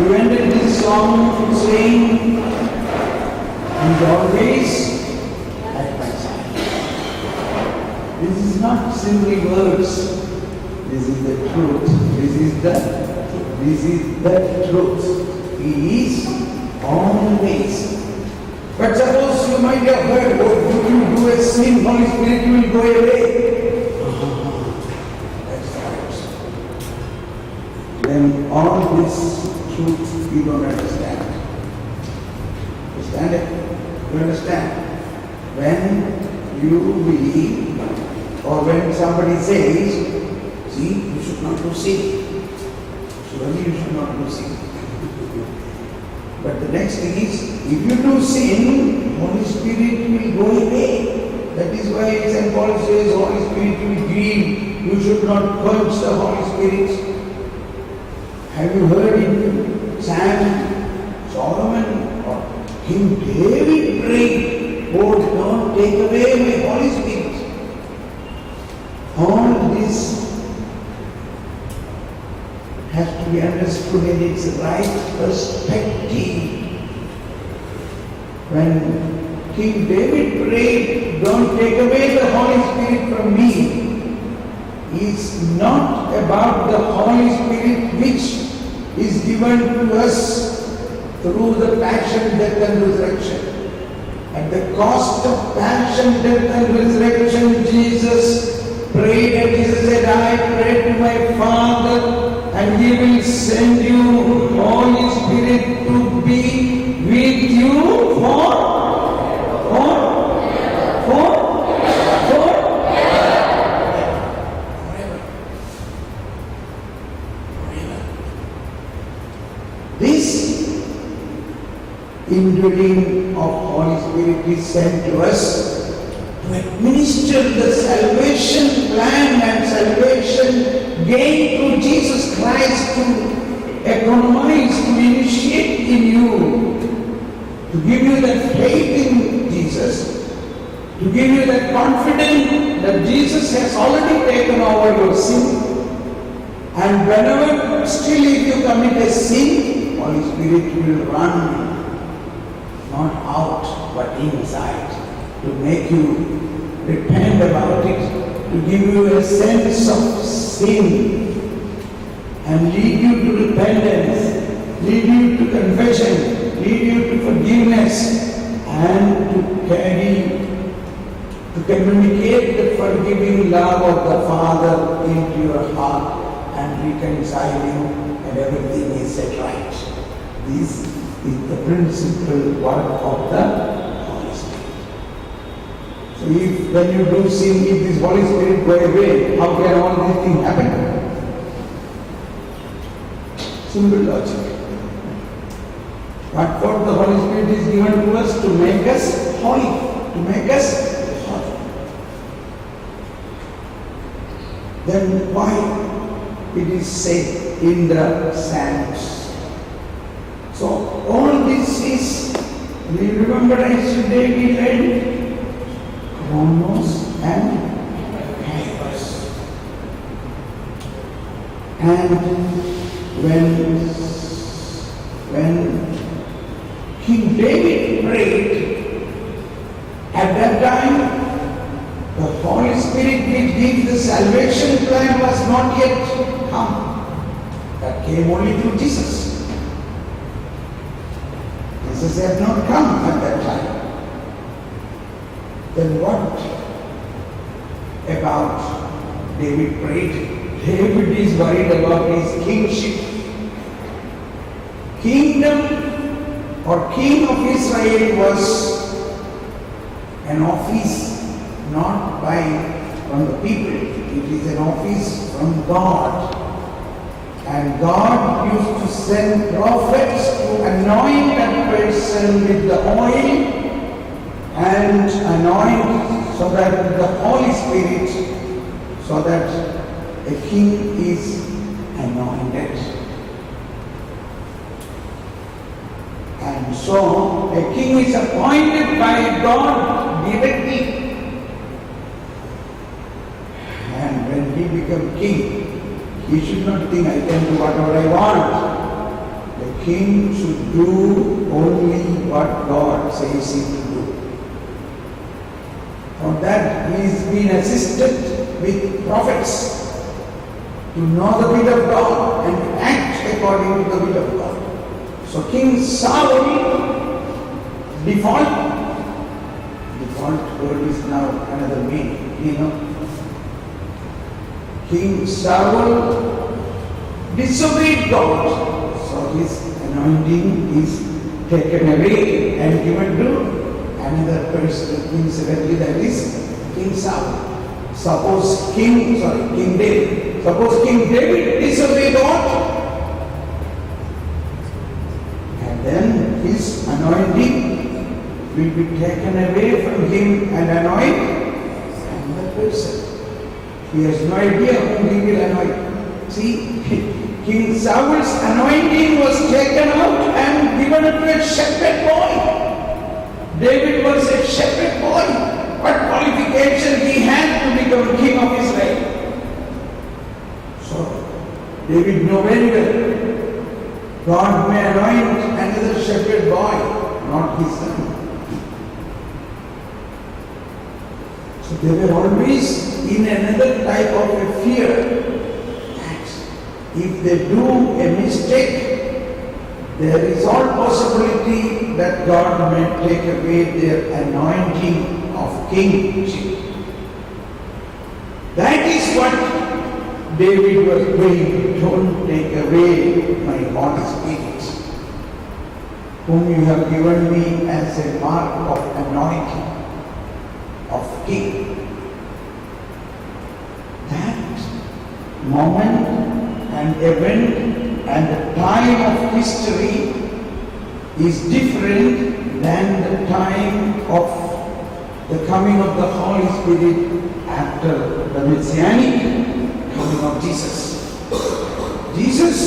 You ended this song saying, He's always at my side. This is not simply words. This is the truth. This is the truth. He is always. But suppose you might have heard, oh, if you do a sin, Holy Spirit will go away. That's right. Then all this truth you don't understand. Understand it? You understand? When you believe, or when somebody says, see, you should not do sin. Surely you should not do sin. But the next thing is, if you do sin, Holy Spirit will go away. That is why St. Paul says, Holy Spirit will grieve. You should not quench the Holy Spirit. Have you heard in Psalm, Solomon, or King David prayed, oh, don't take away my Holy Spirit. All this has to be understood in its right perspective. When King David prayed, don't take away the Holy Spirit from me, it's not about the Holy Spirit which is given to us through the passion, death and resurrection. At the cost of passion, death and resurrection, Jesus prayed, and Jesus said, I pray to my Father, and He will send you Holy Spirit to be with you for this indwelling of Holy Spirit is sent to us to administer the salvation plan and salvation gained through Jesus Christ, to economize, to initiate in you, to give you that faith in Jesus, to give you that confidence that Jesus has already taken over your sin. And whenever, still if you commit a sin, Holy Spirit will run, not out, but inside, to make you repent about it, to give you a sense of sin, and lead you to repentance, lead you to confession, lead you to forgiveness, and to communicate the forgiving love of the Father into your heart, and reconcile you, and everything is set right. This is the principal work of the Holy Spirit. So if when you do sin, if this Holy Spirit go away, how can all these things happen? Simple logic. What for the Holy Spirit is given to us? To make us holy. To make us holy. Then why it is said in the Psalms? So all this is, we remember yesterday we read Chronos and Kairos. And when King David prayed, at that time the Holy Spirit which gives the salvation plan was not yet come. That came only through Jesus. Jesus had not come at that time. Then what about David prayed? David is worried about his kingship. Kingdom or king of Israel was an office not from the people. It is an office from God. And God used to send prophets to anoint that person with the oil and anoint so that the Holy Spirit, so that a king is anointed. And so a king is appointed by God directly. And when he becomes king, he should not think I can do whatever I want. The king should do only what God says he will do. For that he is being assisted with prophets to know the will of God and to act according to the will of God. So King Saul, default word is now another meaning, King Saul disobeyed God, so his anointing is taken away and given to another person. Incidentally, that is King Saul. Suppose King David. Suppose King David disobeyed God, and then his anointing will be taken away from him and anoint another person. He has no idea whom he will anoint. See, King Saul's anointing was taken out and given to a shepherd boy. David was a shepherd boy. What qualification he had to become king of Israel? So, David knew very well, God may anoint another shepherd boy, not his son. So they were always in another type of a fear that if they do a mistake, there is all possibility that God may take away their anointing of kingship. That is what David was praying. Don't take away my Holy Spirit, whom you have given me as a mark of anointing of king. That moment and event and the time of history is different than the time of the coming of the Holy Spirit after the Messianic coming of Jesus. Jesus,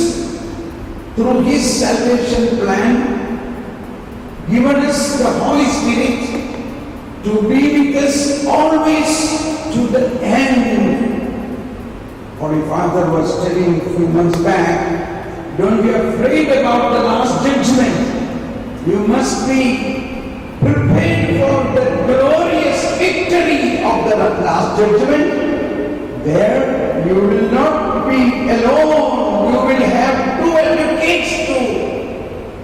through his salvation plan, given us the Holy Spirit to be with us always to the end. Holy Father was telling a few months back, don't be afraid about the last judgment. You must be prepared for the glorious victory of the last judgment. There you will not be alone. You will have two advocates to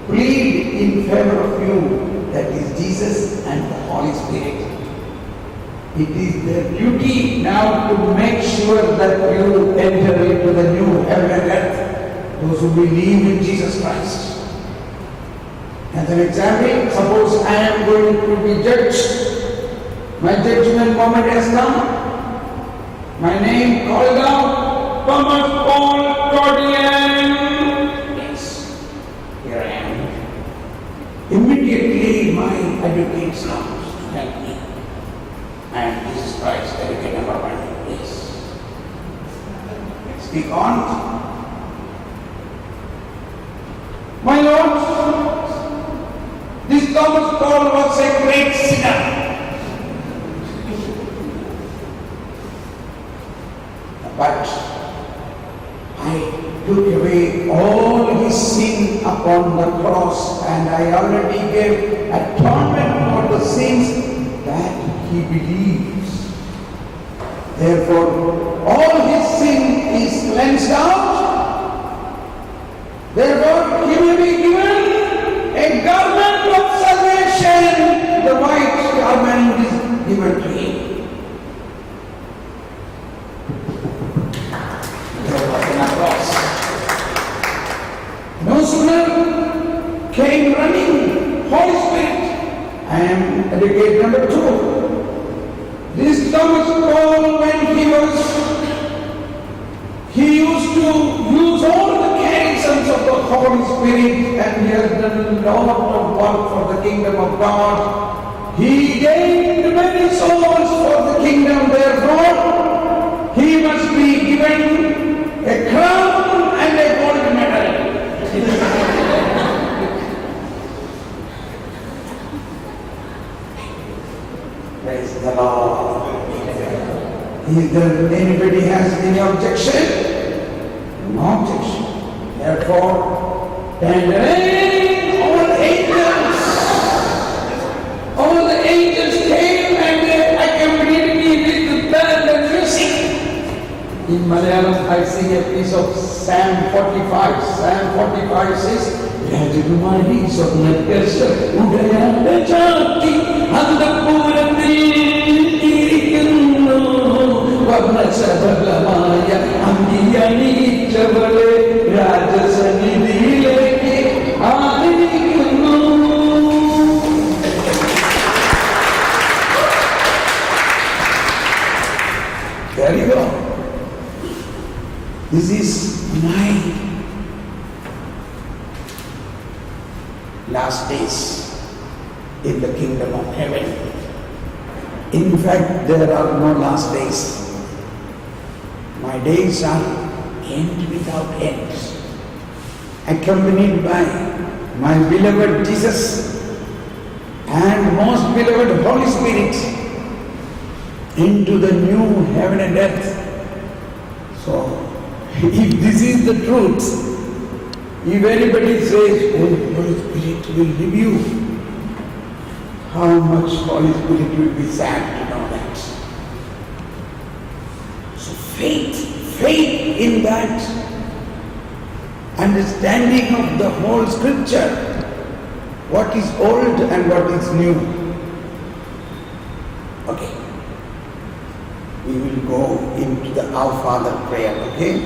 plead in favor of you. That is Jesus and the Holy Spirit. It is their duty now to make sure that you enter into the new heaven and earth, those who believe in Jesus Christ. As an example, suppose I am going to be judged. My judgment moment has come. My name called out, Thomas Paul Cordian. Yes, here I am. Immediately my advocates come to help me. And Jesus Christ, advocate number one. Yes. Speak on. My Lord, this Thomas Paul was a great sinner. But I took away all his sin upon the cross, and I already gave atonement for the sins that he believes. Therefore, all his sin is cleansed out. Therefore, he will be given a garment of salvation. The white garment is given to him. No sooner came running Holy Spirit. I am advocate number 2. This Thomas Paul, when he used to use all the charisms of the Holy Spirit, and he has done a lot of work for the kingdom of God. He gained many souls for the kingdom. Therefore, he must be given a crown and a gold medal. Praise the Lord. Either anybody has any objection? No objection. Therefore, Malayalam, I sing a piece of Psalm 45. Psalm 45 says, Rajakumari Sornakasha Udayana Chati Andapuranil Irikkunnu Varnachabalamaya Angiyani Chavale Rajasanidhileke Adirikkunnu. There you go. This is my last days in the kingdom of heaven. In fact, there are no last days. My days are end without end, accompanied by my beloved Jesus and most beloved Holy Spirit into the new heaven and earth. So, if this is the truth, if anybody says, oh, Holy Spirit will give you, how much Holy Spirit will be sad to know that. So faith in that understanding of the whole scripture, what is old and what is new. Okay. We will go into the Our Father prayer, okay?